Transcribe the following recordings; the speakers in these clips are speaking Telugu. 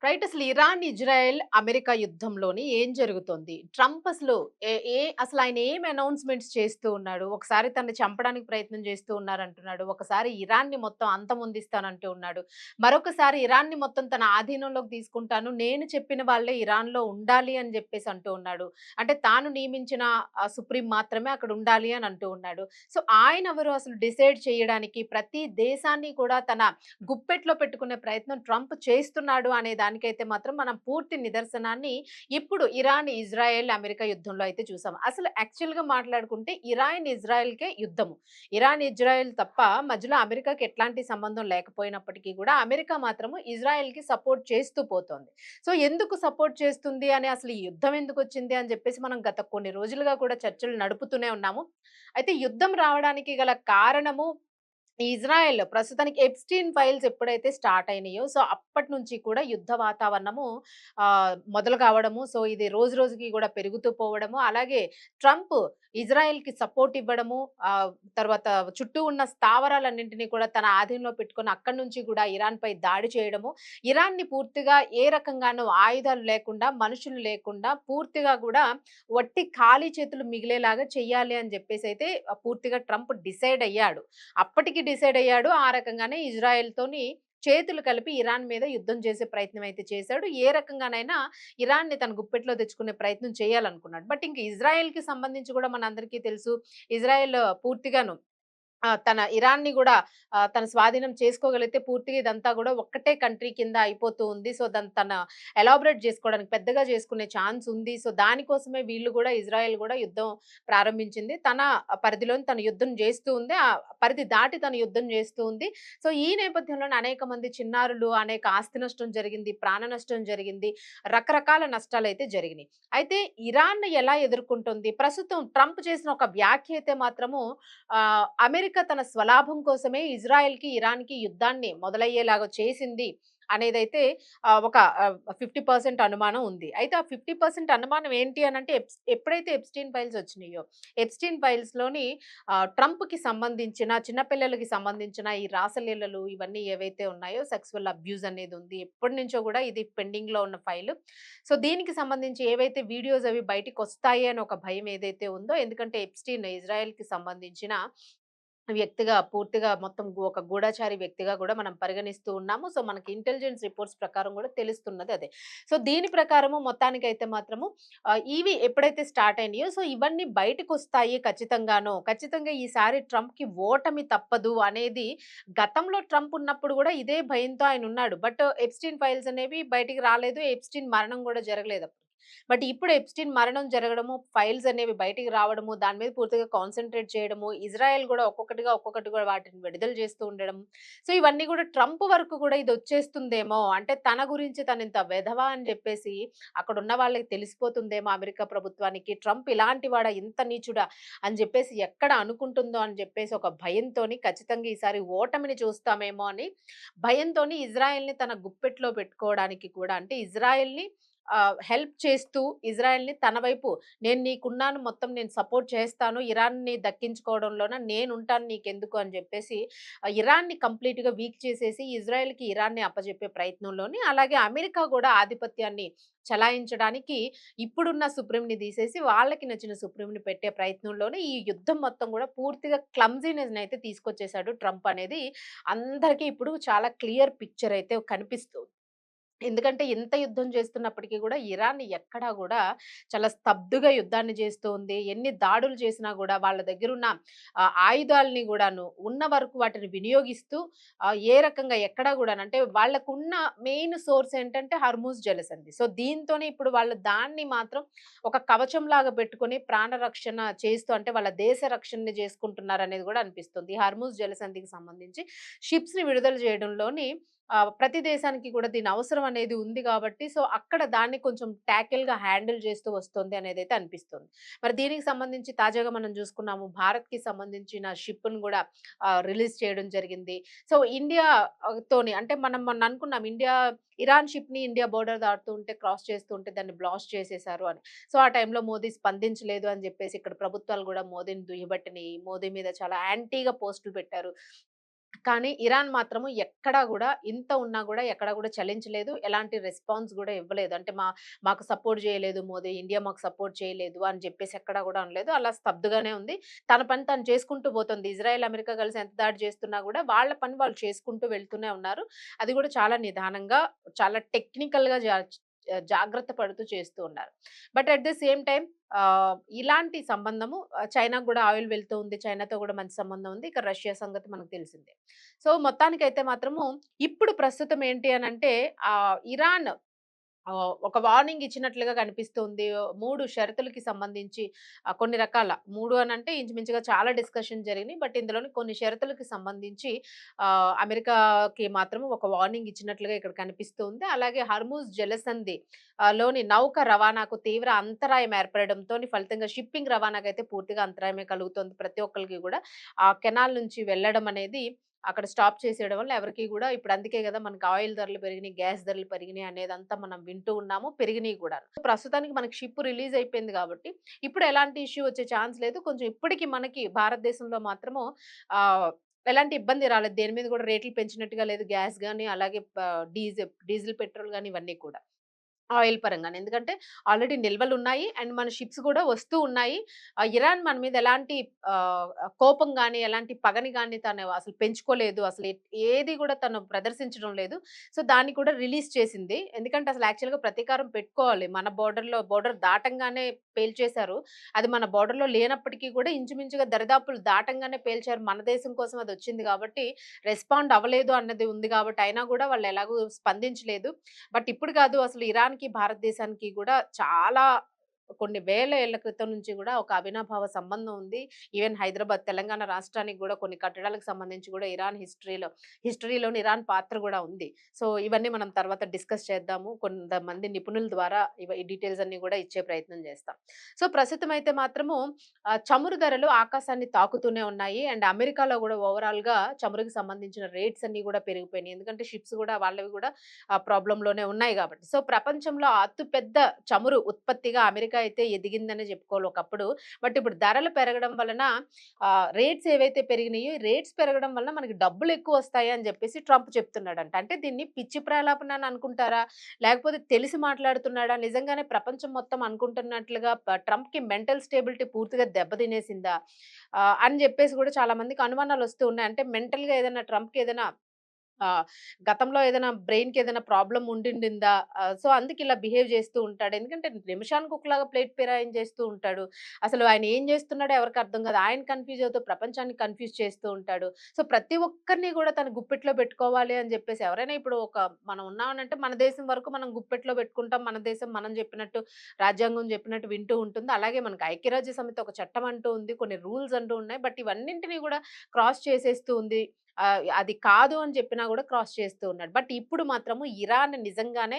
రైట్. అసలు ఇరాన్, ఇజ్రాయెల్, అమెరికా యుద్ధంలోని ఏం జరుగుతోంది? ట్రంప్ అసలు ఏ ఏ అసలు ఆయన ఏం అనౌన్స్‌మెంట్స్ చేస్తూ ఉన్నాడు? ఒకసారి తనని చంపడానికి ప్రయత్నం చేస్తూ ఉన్నారంటున్నాడు. ఒకసారి ఇరాన్‌ని మొత్తం అంతమొందిస్తానంటూ ఉన్నాడు. మరొకసారి ఇరాన్‌ని మొత్తం తన ఆధీనంలోకి తీసుకుంటాను. నేను చెప్పిన వాళ్ళే ఇరాన్‌లో ఉండాలి అని జెప్పేసి అంటూ ఉన్నాడు. అంటే తాను నియమించిన సుప్రీం మాత్రమే అక్కడ ఉండాలి అని అంటూ ఉన్నాడు. సో, ఆయనెవరు అసలు డిసైడ్ చేయడానికి ప్రతి దేశాన్ని కూడా తన గుప్పెట్లో పెట్టుకునే ప్రయత్నం ట్రంప్ చేస్తున్నాడు అనే దానికైతే మాత్రం మనం పూర్తి నిదర్శనాన్ని ఇప్పుడు ఇరాన్, ఇజ్రాయెల్, అమెరికా యుద్ధంలో అయితే చూసాం. అసలు యాక్చువల్‌గా మాట్లాడుకుంటే ఇరాన్, ఇజ్రాయెల్‌కే యుద్ధము. ఇరాన్, ఇజ్రాయెల్ తప్ప మధ్యలో అమెరికాకి ఎట్లాంటి సంబంధం లేకపోయినప్పటికీ కూడా అమెరికా మాత్రము ఇజ్రాయెల్‌కి సపోర్ట్ చేస్తూ పోతోంది. సో, ఎందుకు సపోర్ట్ చేస్తుంది అని అసలు ఈ యుద్ధం ఎందుకొచ్చింది అని చెప్పేసి మనం గత కొన్ని రోజులుగా కూడా చర్చలు నడుపుతూనే ఉన్నాము. అయితే యుద్ధం రావడానికి గల కారణము ఇజ్రాయెల్ ప్రస్తుతానికి ఎప్‌స్టీన్ ఫైల్స్ ఎప్పుడైతే స్టార్ట్ అయినాయో, సో, అప్పటినుంచి కూడా యుద్ధ వాతావరణము మొదలు కావడము. సో, ఇది రోజు రోజుకి కూడా పెరుగుతూ పోవడము. అలాగే ట్రంప్ ఇజ్రాయెల్‌కి సపోర్ట్ ఇవ్వడము. తర్వాత చుట్టూ ఉన్న స్థావరాలన్నింటినీ కూడా తన ఆధీనంలో పెట్టుకొని అక్కడి నుంచి కూడా ఇరాన్‌పై దాడి చేయడము. ఇరాన్‌ని పూర్తిగా ఏ రకంగానూ ఆయుధాలు లేకుండా, మనుషులు లేకుండా పూర్తిగా కూడా వట్టి ఖాళీ చేతులు మిగిలేలాగా చెయ్యాలి అని చెప్పేసైతే పూర్తిగా ట్రంప్ డిసైడ్ అయ్యాడు. అప్పటికి డిసైడ్ అయ్యాడు. ఆ రకంగానే ఇజ్రాయెల్‌తోని చేతులు కలిపి ఇరాన్ మీద యుద్ధం చేసే ప్రయత్నం అయితే చేశాడు. ఏ రకంగానైనా ఇరాన్‌ని తన గుప్పెట్లో తెచ్చుకునే ప్రయత్నం చేయాలనుకున్నాడు. బట్ ఇంక ఇజ్రాయెల్‌కి సంబంధించి కూడా మనందరికీ తెలుసు. ఇజ్రాయెల్ పూర్తిగాను తన ఇరాన్‌ని గూడా తన స్వాధీనం చేసుకోగలిగితే పూర్తిగా ఇదంతా గూడా ఒక్కటే కంట్రీ కింద అయిపోతూ ఉంది. సో, దాన్ని తన ఎలాబరేట్ జేసుకోవడానికి పెద్దగా చేసుకునే ఛాన్స్ ఉంది. సో, దానికోసమే వీళ్ళు గూడా ఇజ్రాయెల్ గూడా యుద్ధం ప్రారంభించింది. తన పరిధిలోని తను యుద్ధం జేస్తూ ఉంది. ఆ పరిధి దాటి తను యుద్ధం జేస్తూ ఉంది. సో, ఈ నేపథ్యంలోనే అనేక మంది చిన్నారులు, అనేక ఆస్తి నష్టం జరిగింది, ప్రాణ నష్టం జరిగింది, రకరకాల నష్టాలైతే జరిగినాయి. అయితే ఇరాన్ ఎలా ఎదుర్కొంటుంది? ప్రస్తుతం ట్రంప్ చేసిన ఒక వ్యాఖ్య అయితే మాత్రము అమెరికా తన స్వలాభం కోసమే ఇజ్రాయెల్‌కి, ఇరాన్‌కి యుద్ధాన్ని మొదలయ్యేలాగా చేసింది అనేదైతే ఒక 50% అనుమానం ఉంది. అయితే ఆ 50% అనుమానం ఏంటి అనంటే ఎప్పుడైతే ఎప్‌స్టీన్ ఫైల్స్ వచ్చినాయో, ఎప్‌స్టీన్ ఫైల్స్‌లోని ట్రంప్‌కి సంబంధించిన చిన్న పిల్లలకి సంబంధించిన ఈ రాసలీలలు ఇవన్నీ ఏవైతే ఉన్నాయో సెక్సువల్ అబ్యూజ్ అనేది ఉంది. ఎప్పటినుంచో కూడా ఇది పెండింగ్‌లో ఉన్న ఫైలు. సో, దీనికి సంబంధించి ఏవైతే వీడియోస్ అవి బయటికొస్తాయి అని ఒక భయం ఏదైతే ఉందో, ఎందుకంటే ఎప్‌స్టీన్ ఇజ్రాయెల్‌కి సంబంధించిన వ్యక్తిగా పూర్తిగా మొత్తం ఒక గూఢచారి వ్యక్తిగా గూడా మనం పరిగణిస్తూ ఉన్నాము. సో, మనకి ఇంటెలిజెన్స్ రిపోర్ట్స్ ప్రకారం గూడా తెలుస్తున్నది అదే. సో, దీని ప్రకారము మొత్తానికైతే మాత్రము ఇవి ఎప్పుడైతే స్టార్ట్ అయినాయో, సో, ఇవన్నీ బయటకొస్తాయి ఖచ్చితంగాను. ఖచ్చితంగా ఈసారి ట్రంప్‌కి ఓటమి తప్పదు అనేది గతంలో ట్రంప్ ఉన్నప్పుడు గూడా ఇదే భయంతో ఆయనున్నాడు. బట్ ఎప్‌స్టీన్ ఫైల్స్ అనేవి బయటికి రాలేదు. ఎప్‌స్టీన్ మరణం గూడా జరగలేదు. బట్ ఇప్పుడు ఎప్‌స్టీన్ మరణం జరగడము, ఫైల్స్ అనేవి బయటికి రావడము, దాని మీద పూర్తిగా కాన్సంట్రేట్ చేయడము, ఇజ్రాయెల్ గూడా ఒక్కొక్కటిగా ఒక్కొక్కటి గూడా వాటిని విడుదల చేస్తూ ఉండడం. సో, ఇవన్నీ గూడా ట్రంప్ వరకు కూడా ఇదొచ్చేస్తుందేమో! అంటే తన గురించి తనింత వెధవ అని జెప్పేసి అక్కడున్న వాళ్ళకి తెలిసిపోతుందేమో అమెరికా ప్రభుత్వానికి. ట్రంప్ ఇలాంటి వాడా? ఇంత నీచుడా? అని జెప్పేసి ఎక్కడ అనుకుంటుందో అని జెప్పేసి ఒక భయంతోని ఖచ్చితంగా ఈసారి ఓటమిని చూస్తామేమో అని భయంతోని ఇజ్రాయెల్‌ని తన గుప్పెట్లో పెట్టుకోవడానికి కూడా అంటే ఇజ్రాయెల్‌ని హెల్ప్ చేస్తూ ఇజ్రాయెల్‌ని తన వైపు నేను నీకున్నాను మొత్తం నేను సపోర్ట్ చేస్తాను. ఇరాన్‌ని దక్కించుకోవడంలోన నేనుంటాను నీకెందుకు అని జెప్పేసి ఇరాన్‌ని కంప్లీట్‌గా వీక్ చేసేసి ఇజ్రాయెల్‌కి ఇరాన్‌ని అప్పజెప్పే ప్రయత్నంలోని అలాగే అమెరికా గూడా ఆధిపత్యాన్ని చలాయించడానికి ఇప్పుడున్న సుప్రీంని తీసేసి వాళ్ళకి నచ్చిన సుప్రీంని పెట్టే ప్రయత్నంలోనే ఈ యుద్ధం మొత్తం గూడా పూర్తిగా క్లమ్జీనెస్‌నయితే తీసుకొచ్చేసాడు ట్రంప్ అనేది అందరికీ ఇప్పుడు చాలా క్లియర్ పిక్చర్ అయితే కనిపిస్తుంది. ఎందుకంటే ఇంత యుద్ధం చేస్తున్నప్పటికీ గూడా ఇరాన్ ఎక్కడా గూడా చాలా స్తబ్దుగా యుద్ధాన్ని చేస్తూ ఉంది. ఎన్ని దాడులు చేసినా గూడా వాళ్ళ దగ్గరున్న ఆయుధాల్ని గూడాను ఉన్న వరకు వాటిని వినియోగిస్తూ ఏ రకంగా ఎక్కడా గూడాను అంటే వాళ్ళకున్న మెయిన్ సోర్స్ ఏంటంటే హర్మూజ్ జలసంధి. సో, దీంతోనే ఇప్పుడు వాళ్ళు దాన్ని మాత్రం ఒక కవచంలాగా పెట్టుకొని ప్రాణ రక్షణ చేస్తూ అంటే వాళ్ళ దేశ రక్షణని చేసుకుంటున్నారనేది గూడా అనిపిస్తుంది. ఈ హర్మూజ్ జలసంధికి సంబంధించి షిప్స్‌ని విడుదల చేయడంలోని ప్రతి దేశానికి కూడా దీని అవసరం అనేది ఉంది గాబట్టి, సో, అక్కడ దాన్ని కొంచెం టాకిల్‌గా హ్యాండిల్ చేస్తూ వస్తుంది అనేదైతే అనిపిస్తుంది. మరి దీనికి సంబంధించి తాజాగా మనం చూసుకున్నాము. భారత్‌కి సంబంధించిన షిప్‌ని గూడా రిలీజ్ చేయడం జరిగింది. సో, ఇండియా తోని అంటే మనం మొన్న అనుకున్నాం ఇరాన్ షిప్‌ని ఇండియా బోర్డర్ దాటుతూ ఉంటే క్రాస్ చేస్తూ ఉంటే దాన్ని బ్లాస్ట్ చేసేసారు అని. సో, ఆ టైంలో మోదీ స్పందించలేదు అని జెప్పేసి ఇక్కడ ప్రభుత్వాలు గూడా మోదీని దుయ్యబట్టినియి. మోదీ మీద చాలా యాంటీగా పోస్టులు పెట్టారు. కానీ ఇరాన్ మాత్రము ఎక్కడా గూడా ఇంత ఉన్నా గూడా ఎక్కడా గూడా చలించలేదు. ఎలాంటి రెస్పాన్స్ గూడా ఇవ్వలేదు. అంటే మాకు సపోర్ట్ చేయలేదు మోదీ, ఇండియా మాకు సపోర్ట్ చేయలేదు అని జెప్పేసి ఎక్కడా గూడా అనలేదు. అలా స్తబ్దుగానే ఉంది. తన పని తను చేసుకుంటూ పోతుంది. ఇజ్రాయెల్, అమెరికా కలిసి ఎంత దాడి చేస్తున్నా గూడా వాళ్ళ పని వాళ్ళు చేసుకుంటూ వెళ్తూనే ఉన్నారు. అది గూడా చాలా నిదానంగా, చాలా టెక్నికల్‌గా జాగ్రత్త పడుతూ చేస్తూ ఉన్నారు. But at the same time ఇలాంటి సంబంధము చైనాకు గూడా ఆయిల్ వెళ్తూ ఉంది. చైనాతో గూడా మంచి సంబంధం ఉంది. ఇక రష్యా సంగతి మనకు తెలిసిందే. సో, మొత్తానికైతే మాత్రము ఇప్పుడు ప్రస్తుతం ఏంటి అనంటే ఇరాన్ ఒక వార్నింగ్ ఇచ్చినట్లుగా కనిపిస్తుంది. 3 షరతులకి సంబంధించి కొన్ని రకాల 3 అనంటే ఇంచుమించుగా చాలా డిస్కషన్ జరిగినాయి. బట్ ఇందులోని కొన్ని షరతులకి సంబంధించి అమెరికాకి మాత్రం ఒక వార్నింగ్ ఇచ్చినట్లుగా ఇక్కడ కనిపిస్తుంది. అలాగే హర్ముజ్ జలసంధి లోని నౌక రవాణాకు తీవ్ర అంతరాయం ఏర్పడడంతోని ఫలితంగా షిప్పింగ్ రవాణాకైతే పూర్తిగా అంతరాయమే కలుగుతుంది. ప్రతి ఒక్కళ్ళకి గూడా ఆ కెనాల్ నుంచి వెళ్ళడం అనేది అక్కడ స్టాప్ చేసేయడం వల్ల ఎవరికీ గూడా ఇప్పుడు అందుకే గదా! మనకి ఆయిల్ ధరలు పెరిగినియి, గ్యాస్ ధరలు పెరిగినియి అనేదంతా మనం వింటూ ఉన్నాము. పెరిగినియి గూడాను. ప్రస్తుతానికి మనకి షిప్ రిలీజ్ అయిపోయింది గాబట్టి, ఇప్పుడు ఎలాంటి ఇష్యూ వచ్చే ఛాన్స్ లేదు. కొంచెం ఇప్పటికి మనకి భారతదేశంలో మాత్రము ఆహ్, ఎలాంటి ఇబ్బంది రాలేదు. దేని మీద గూడా రేట్లు పెంచినట్టుగా లేదు. గ్యాస్ గాని, అలాగే డీజిల్, పెట్రోల్ గాని ఇవన్నీ కూడా. ఆయిల్ పరంగానే. ఎందుకంటే ఆల్రెడీ నిల్వలున్నాయి. అండ్ మన షిప్స్ గూడా వస్తూ ఉన్నాయి. ఇరాన్ మన మీద ఎలాంటి ఆహ్, కోపం గాని, ఎలాంటి పగని గాని తను అసలు పెంచుకోలేదు. అసలు ఏది గూడా తను ప్రదర్శించడం లేదు. సో, దాన్ని కూడా రిలీజ్ చేసింది. ఎందుకంటే అసలు యాక్చువల్‌గా ప్రతీకారం పెట్టుకోవాలి. మన బోర్డర్ దాటంగానే పేల్చేశారు. అది మన బోర్డర్‌లో లేనప్పటికీ కూడా ఇంచుమించుగా దరిదాపులు దాటంగానే పేల్చారు. మన దేశం కోసం అదొచ్చింది కాబట్టి రెస్పాండ్ అవ్వలేదు అన్నది ఉంది కాబట్టి అయినా గూడా వాళ్ళు ఎలాగూ స్పందించలేదు. బట్ ఇప్పుడు కాదు అసలు ఇరాన్‌కి, భారతదేశానికి గూడా చాలా కొన్ని వేల ఏళ్ల క్రితం నుంచి గూడా ఒక అవినాభావ సంబంధం ఉంది. ఈవెన్ హైదరాబాద్, తెలంగాణ రాష్ట్రానికి గూడా కొన్ని కట్టడాలకు సంబంధించి గూడా ఇరాన్ హిస్టరీలోని ఇరాన్ పాత్ర గూడా ఉంది. సో, ఇవన్నీ మనం తర్వాత డిస్కస్ చేద్దాము. కొంతమంది నిపుణుల ద్వారా ఈ డీటెయిల్స్ అన్నీ గూడా ఇచ్చే ప్రయత్నం చేస్తాం. సో, ప్రస్తుతం అయితే మాత్రము చమురు ధరలు ఆకాశాన్ని తాకుతూనే ఉన్నాయి. అండ్ అమెరికాలో గూడా ఓవరాల్‌గా చమురుకి సంబంధించిన రేట్స్ అన్నీ గూడా పెరిగిపోయినాయి. ఎందుకంటే షిప్స్ గూడా వాళ్ళవి గూడా ప్రాబ్లమ్‌లోనే ఉన్నాయి గాబట్టి. సో, ప్రపంచంలో అతిపెద్ద చమురు ఉత్పత్తిగా అమెరికా అయితే ఎదిగిందనే జెప్పుకోవాలి ఒకప్పుడు. బట్ ఇప్పుడు ధరలు పెరగడం వలన రేట్స్ ఏవైతే పెరిగినాయో, ఈ రేట్స్ పెరగడం వలన మనకి డబ్బులెక్కువొస్తాయి అని జెప్పేసి ట్రంప్ చెప్తున్నాడంట. అంటే దీన్ని పిచ్చి ప్రలాపన అని అనుకుంటారా? లేకపోతే తెలిసి మాట్లాడుతున్నాడా? నిజంగానే ప్రపంచం మొత్తం అనుకుంటున్నట్లుగా ట్రంప్‌కి మెంటల్ స్టేబిలిటీ పూర్తిగా దెబ్బతినేసిందా? అని జెప్పేసి గూడా చాలా మందికి అనుమానాలొస్తూ ఉన్నాయి. అంటే మెంటల్‌గా ఏదైనా ట్రంప్‌కి ఏదైనా ఆహ్, గతంలో ఏదైనా బ్రెయిన్‌కి ఏదైనా ప్రాబ్లమ్ ఉండిండిందా? సో, అందుకు ఇలా బిహేవ్ చేస్తూ ఉంటాడు. ఎందుకంటే నిమిషానికి ఒకలాగా ప్లేట్ ఫిరాయించేస్తూ ఉంటాడు. అసలు ఆయన ఏం చేస్తున్నాడో ఎవరికీ అర్థం కాదు. ఆయన కన్‌ఫ్యూజ్ అవుతూ ప్రపంచాన్ని కన్‌ఫ్యూజ్ చేస్తూ ఉంటాడు. సో, ప్రతి ఒక్కరిని కూడా తన గుప్పిట్లో పెట్టుకోవాలి అని చెప్పేసి ఎవరైనా ఇప్పుడు మనం ఉన్నామనంటే మన దేశం వరకు మనం గుప్పెట్లో పెట్టుకుంటాం. మన దేశం మనం చెప్పినట్టు రాజ్యాంగం చెప్పినట్టు వింటూ ఉంటుంది. అలాగే మనకు ఐక్యరాజ్య సమితి ఒక చట్టం అంటూ ఉంది. కొన్ని రూల్స్ అంటూ ఉన్నాయి. బట్ ఇవన్నింటిని కూడా క్రాస్ చేసేస్తూ ఉంది. అది కాదు అని చెప్పినా గూడా క్రాస్ చేస్తూ ఉన్నాడు. బట్ ఇప్పుడు మాత్రము ఇరాన్ నిజంగానే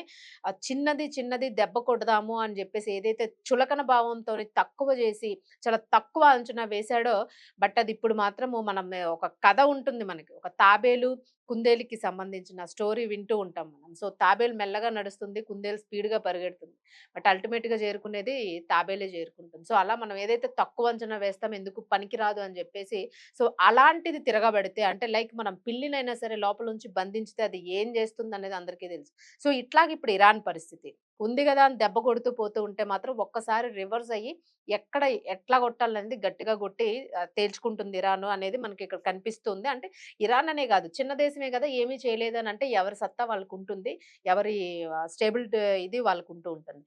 చిన్నది దెబ్బ కొడదాము అని జెప్పేసి ఏదైతే చులకన భావంతోని తక్కువ జేసి, చాలా తక్కువ అంచనా వేశాడో, బట్ అది ఇప్పుడు మాత్రము మనం ఒక కథ ఉంటుంది మనకి. ఒక తాబేలు, కుందేలుకి సంబంధించిన స్టోరీ వింటూ ఉంటాం మనం. సో, తాబేలు మెల్లగా నడుస్తుంది. కుందేలు స్పీడ్‌గా పరిగెడుతుంది. బట్ అల్టిమేట్‌గా చేరుకునేది తాబేలే చేరుకుంటుంది. సో, అలా మనం ఏదైతే తక్కువ అంచనా వేస్తామో ఎందుకు పనికిరాదు అని జెప్పేసి సో, అలాంటిది తిరగబడితే అంటే లైక్ మనం పిల్లినైనా సరే లోపలుంచి బంధించితే అది ఏం చేస్తుందనేది అందరికీ తెలుసు. సో, ఇట్లాగ ఇప్పుడు ఇరాన్ పరిస్థితి. ఉంది గదా! అని దెబ్బ కొడుతూ పోతూ ఉంటే మాత్రం ఒక్కసారి రివర్స్ అయ్యి ఎక్కడ ఎట్లా కొట్టాలనేది గట్టిగా కొట్టి తేల్చుకుంటుంది ఇరాను అనేది మనకిక్కడ కనిపిస్తుంది. అంటే ఇరాన్ అనే గాదు చిన్న దేశమే గదా! ఏమీ చేయలేదనంటే ఎవరి సత్తా వాళ్ళకుంటుంది. ఎవరి స్టేబిలిటీ ఇది వాళ్ళకుంటూ ఉంటుంది.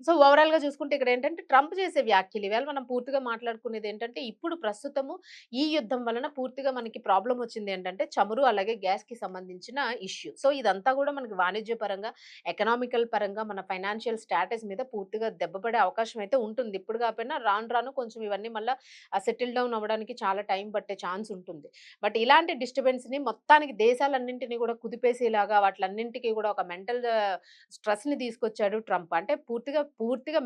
సో, ఓవరాల్‌గా చూసుకుంటే ఇక్కడేంటంటే ట్రంప్ చేసే వ్యాఖ్యలు ఈవేళ మనం పూర్తిగా మాట్లాడుకునేదేంటంటే, ఇప్పుడు ప్రస్తుతము ఈ యుద్ధం వలన పూర్తిగా మనకి ప్రాబ్లమ్ వచ్చిందేంటంటే, చమురు అలాగే గ్యాస్‌కి సంబంధించిన ఇష్యూ. సో, ఇదంతా గూడా మనకి వాణిజ్య పరంగా, ఎకనామికల్ పరంగా, మన ఫైనాన్షియల్ స్టాటస్ మీద పూర్తిగా దెబ్బ పడే అవకాశం అయితే ఉంటుంది. ఇప్పుడు కాకపోయినా రాను రాను కొంచెం ఇవన్నీ మళ్ళా సెటిల్ డౌన్ అవ్వడానికి చాలా టైం పట్టే ఛాన్స్ ఉంటుంది. బట్ ఇలాంటి డిస్టర్బెన్స్‌ని మొత్తానికి దేశాలన్నింటిని గూడా కుదిపేసేలాగా వాటిలన్నింటికి గూడా ఒక మెంటల్ స్ట్రెస్‌ని తీసుకొచ్చాడు ట్రంప్. అంటే పూర్తిగా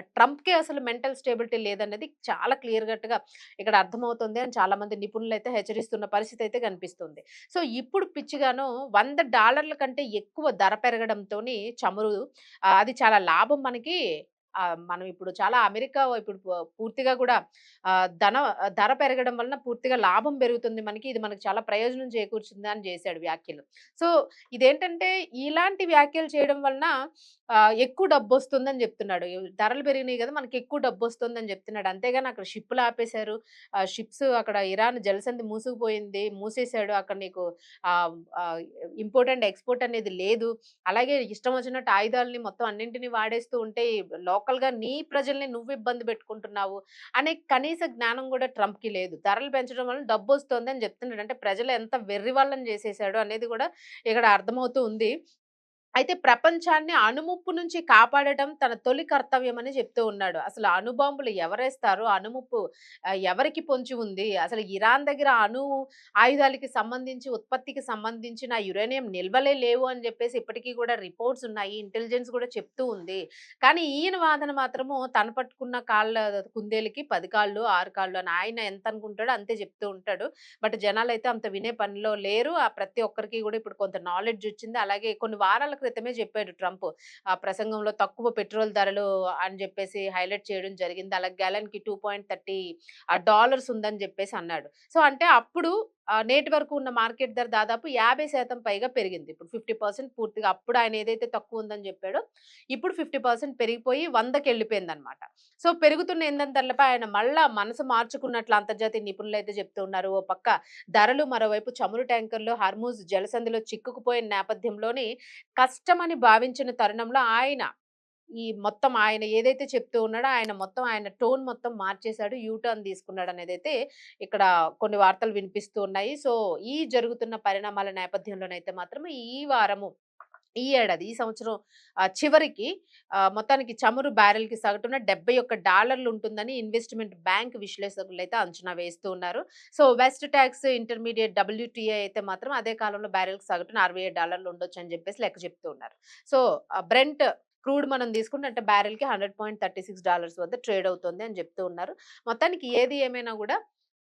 ట్రంప్‌కే అసలు మెంటల్ స్టేబిలిటీ లేదన్నది చాలా క్లియర్ కట్‌గా ఇక్కడ అర్థమవుతుంది అని చాలామంది నిపుణులైతే హెచ్చరిస్తున్న పరిస్థితి అయితే కనిపిస్తుంది. సో, ఇప్పుడు పిచ్చిగాను $100 కంటే ఎక్కువ ధర పెరగడంతోని చమురు అది చాలా లాభం మనకి మనం ఇప్పుడు చాలా అమెరికా ఇప్పుడు పూర్తిగా కూడా ధర పెరగడం వలన పూర్తిగా లాభం పెరుగుతుంది మనకి. ఇది మనకు చాలా ప్రయోజనం చేకూర్చుంది అని చేశాడు వ్యాఖ్యలు. సో, ఇదేంటంటే ఇలాంటి వ్యాఖ్యలు చేయడం వలన ఎక్కువ డబ్బొస్తుందని చెప్తున్నాడు. ధరలు పెరిగినాయి గదా! మనకి ఎక్కువ డబ్బొస్తుందని చెప్తున్నాడు. అంతేగాని అక్కడ షిప్పులు ఆపేశారు. షిప్స్ అక్కడ ఇరాన్ జలసంధి మూసుకుపోయింది. మూసేశాడు. అక్కడ నీకు ఆహ్, ఆహ్, ఇంపోర్ట్ అండ్ ఎక్స్‌పోర్ట్ అనేది లేదు. అలాగే ఇష్టం వచ్చినట్టు ఆయుధాలని మొత్తం అన్నింటిని వాడేస్తూ ఉంటే లోకల్‌గా నీ ప్రజల్ని నువ్వు ఇబ్బంది పెట్టుకుంటున్నావు అనే కనీస జ్ఞానం కూడా ట్రంప్‌కి లేదు. ధరలు పెంచడం వల్ల డబ్బొస్తోందని చెప్తున్నాడు. అంటే ప్రజలు ఎంత వెర్రివాళ్ళని చేసేసాడు అనేది కూడా ఇక్కడ అర్థమవుతూ ఉంది. అయితే ప్రపంచాన్ని అణుముప్పు నుంచి కాపాడటం తన తొలి కర్తవ్యమని చెప్తూ ఉన్నాడు. అసలు అణుబాంబులు ఎవరేస్తారు? అణుముప్పు ఎవరికి పొంచి ఉంది? అసలు ఇరాన్ దగ్గర ఆయుధాలకి సంబంధించి, ఉత్పత్తికి సంబంధించిన యురేనియం నిల్వలే లేవు అని జెప్పేసి ఇప్పటికి గూడా రిపోర్ట్స్ ఉన్నాయి. ఇంటెలిజెన్స్ గూడా చెప్తూ ఉంది. కానీ ఈయన వాదన మాత్రము తను పట్టుకున్న కాళ్ళ కుందేలుకి 10 కాళ్ళు, 6 కాళ్ళు అని ఆయన ఎంత అనుకుంటాడో అంతే చెప్తూ ఉంటాడు. బట్ జనాలైతే అంత వినే పనిలో లేరు. ప్రతి ఒక్కరికి గూడా ఇప్పుడు కొంత నాలెడ్జ్ వచ్చింది. అలాగే కొన్ని వారాల క్రితమే చెప్పాడు ట్రంప్. ఆ ప్రసంగంలో తక్కువ పెట్రోల్ ధరలు అని జెప్పేసి హైలైట్ చేయడం జరిగింది. అలాగే గ్యాలన్‌కి 2.30 డాలర్స్ ఉందని జెప్పేసి అన్నాడు. సో, అంటే అప్పుడు నేటి వరకు ఉన్న మార్కెట్ ధర దాదాపు 50% పైగా పెరిగింది. ఇప్పుడు 50% పూర్తిగా అప్పుడు ఆయన ఏదైతే తక్కువ ఉందని జెప్పాడో, ఇప్పుడు 50% పెరిగిపోయి 100కెళ్ళిపోయిందనమాట. సో, పెరుగుతున్న ఇంధన ధరలపై ఆయన మళ్ళా మనసు మార్చుకున్నట్లు అంతర్జాతీయ నిపుణులైతే చెప్తూ ఉన్నారు. ఓ పక్క ధరలు, మరోవైపు చమురు ట్యాంకర్‌లో హర్మూజ్ జలసంధిలో చిక్కుకుపోయిన నేపథ్యంలోని కష్టమని భావించిన తరుణంలో ఆయన ఏదైతే చెప్తూ ఉన్నాడో ఆయన టోన్ మొత్తం మార్చేసాడు. యూ టర్న్ తీసుకున్నాడనేదైతే ఇక్కడ కొన్ని వార్తలు వినిపిస్తూ ఉన్నాయి. సో, ఈ జరుగుతున్న పరిణామాల నేపథ్యంలోనైతే మాత్రం ఈ ఏడాది, ఈ సంవత్సరం చివరికి మొత్తానికి చమురు బ్యారెల్‌కి సగటున $71 ఉంటుందని ఇన్వెస్ట్‌మెంట్ బ్యాంక్ విశ్లేషకులైతే అంచనా వేస్తూ ఉన్నారు. So, west talks intermediate WTI అయితే మాత్రం అదే కాలంలో బ్యారెల్‌కి సగటున $67 ఉండొచ్చని జెప్పేసి లెక్క చెప్తూ ఉన్నారు. సో, బ్రెంట్ క్రూడ్ మనం తీసుకుంటే అంటే బ్యారెల్‌కి $100.36 వద్ద ట్రేడ్ అవుతుంది అని జెప్తూ ఉన్నారు. మొత్తానికి ఏది ఏమైనా గూడా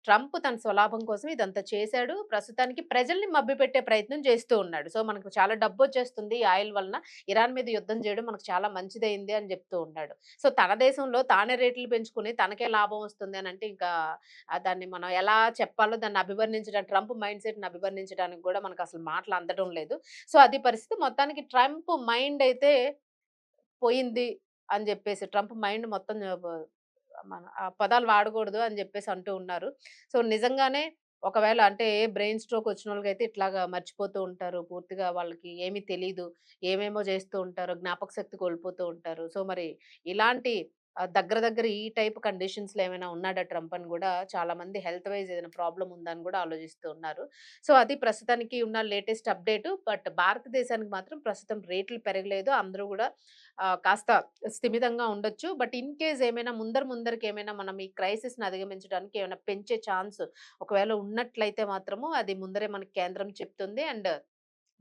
ట్రంప్ తన స్వలాభం కోసం ఇదంతా చేశాడు. ప్రస్తుతానికి ప్రజల్ని మభ్యపెట్టే ప్రయత్నం చేస్తూ ఉన్నాడు. సో, మనకు చాలా డబ్బొచ్చేస్తుంది ఈ ఆయిల్ వలన. ఇరాన్ మీద యుద్ధం చేయడం మనకు చాలా మంచిదయింది అని చెప్తూ ఉన్నాడు. సో, తన దేశంలో తానే రేట్లు పెంచుకొని తనకే లాభం వస్తుంది అనంటే ఇంకా దాన్ని మనం ఎలా చెప్పాలో దాన్ని అభివర్ణించడానికి ట్రంప్ మైండ్ సెట్‌ని అభివర్ణించడానికి గూడా మనకసలు మాటలు అందడం లేదు. సో, అది పరిస్థితి. మొత్తానికి ట్రంప్ మైండ్ అయితే పోయింది అని జెప్పేసి ట్రంప్ మైండ్ మొత్తం మన ఆ పదాలు వాడకూడదు అని జెప్పేసి అంటూ ఉన్నారు. సో, నిజంగానే ఒకవేళ అంటే బ్రెయిన్ స్ట్రోక్ వచ్చినోళ్ళకైతే ఇట్లాగా మర్చిపోతూ ఉంటారు. పూర్తిగా వాళ్ళకి ఏమీ తెలీదు. ఏమేమో జేస్తూ ఉంటారు. జ్ఞాపక శక్తి కోల్పోతూ ఉంటారు. సో, మరి ఇలాంటి దగ్గర దగ్గర ఈ టైప్ కండిషన్స్‌లో ఏమైనా ఉన్నాడా ట్రంప్ అని గూడా చాలామంది హెల్త్ వైస్ ఏదైనా ప్రాబ్లమ్ ఉందా అని గూడా ఆలోచిస్తూ ఉన్నారు. సో, అది ప్రస్తుతానికి ఉన్న లేటెస్ట్ అప్‌డేటు. బట్ భారతదేశానికి మాత్రం ప్రస్తుతం రేట్లు పెరగలేదు. అందరూ గూడా కాస్త స్థిమితంగా ఉండొచ్చు. బట్ ఇన్ కేస్ ఏమైనా ముందరకేమైనా మనం ఈ క్రైసిస్‌ని అధిగమించడానికి ఏమైనా పెంచే ఛాన్స్ ఒకవేళ ఉన్నట్లయితే మాత్రము అది ముందరే మనకి కేంద్రం చెప్తుంది. అండ్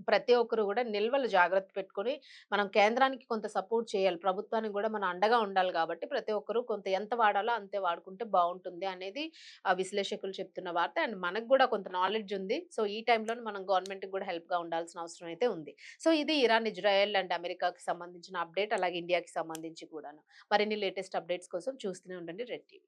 ప్రతి ఒక్కరు గూడా నిల్వలు జాగ్రత్త పెట్టుకొని, మనం కేంద్రానికి కొంత సపోర్ట్ చేయాలి. ప్రభుత్వానికి గూడా మనం అండగా ఉండాలి గాబట్టి, ప్రతి ఒక్కరు కొంత ఎంత వాడాలో అంతే వాడుకుంటే బావుంటుంది అనేది విశ్లేషకులు చెప్తున్న వార్త. అండ్ మనకు గూడా కొంత నాలెడ్జ్ ఉంది. సో, ఈ టైంలోనే మనం గవర్నమెంట్‌కి గూడా హెల్ప్‌గా ఉండాల్సిన అవసరం అయితే ఉంది. సో, ఇది ఇరాన్, ఇజ్రాయెల్ అండ్ అమెరికాకి సంబంధించిన అప్డేట్. అలాగే ఇండియాకి సంబంధించి కూడాను. మరిన్ని లేటెస్ట్ అప్డేట్స్ కోసం చూస్తూనే ఉండండి రెడ్ టీవీ.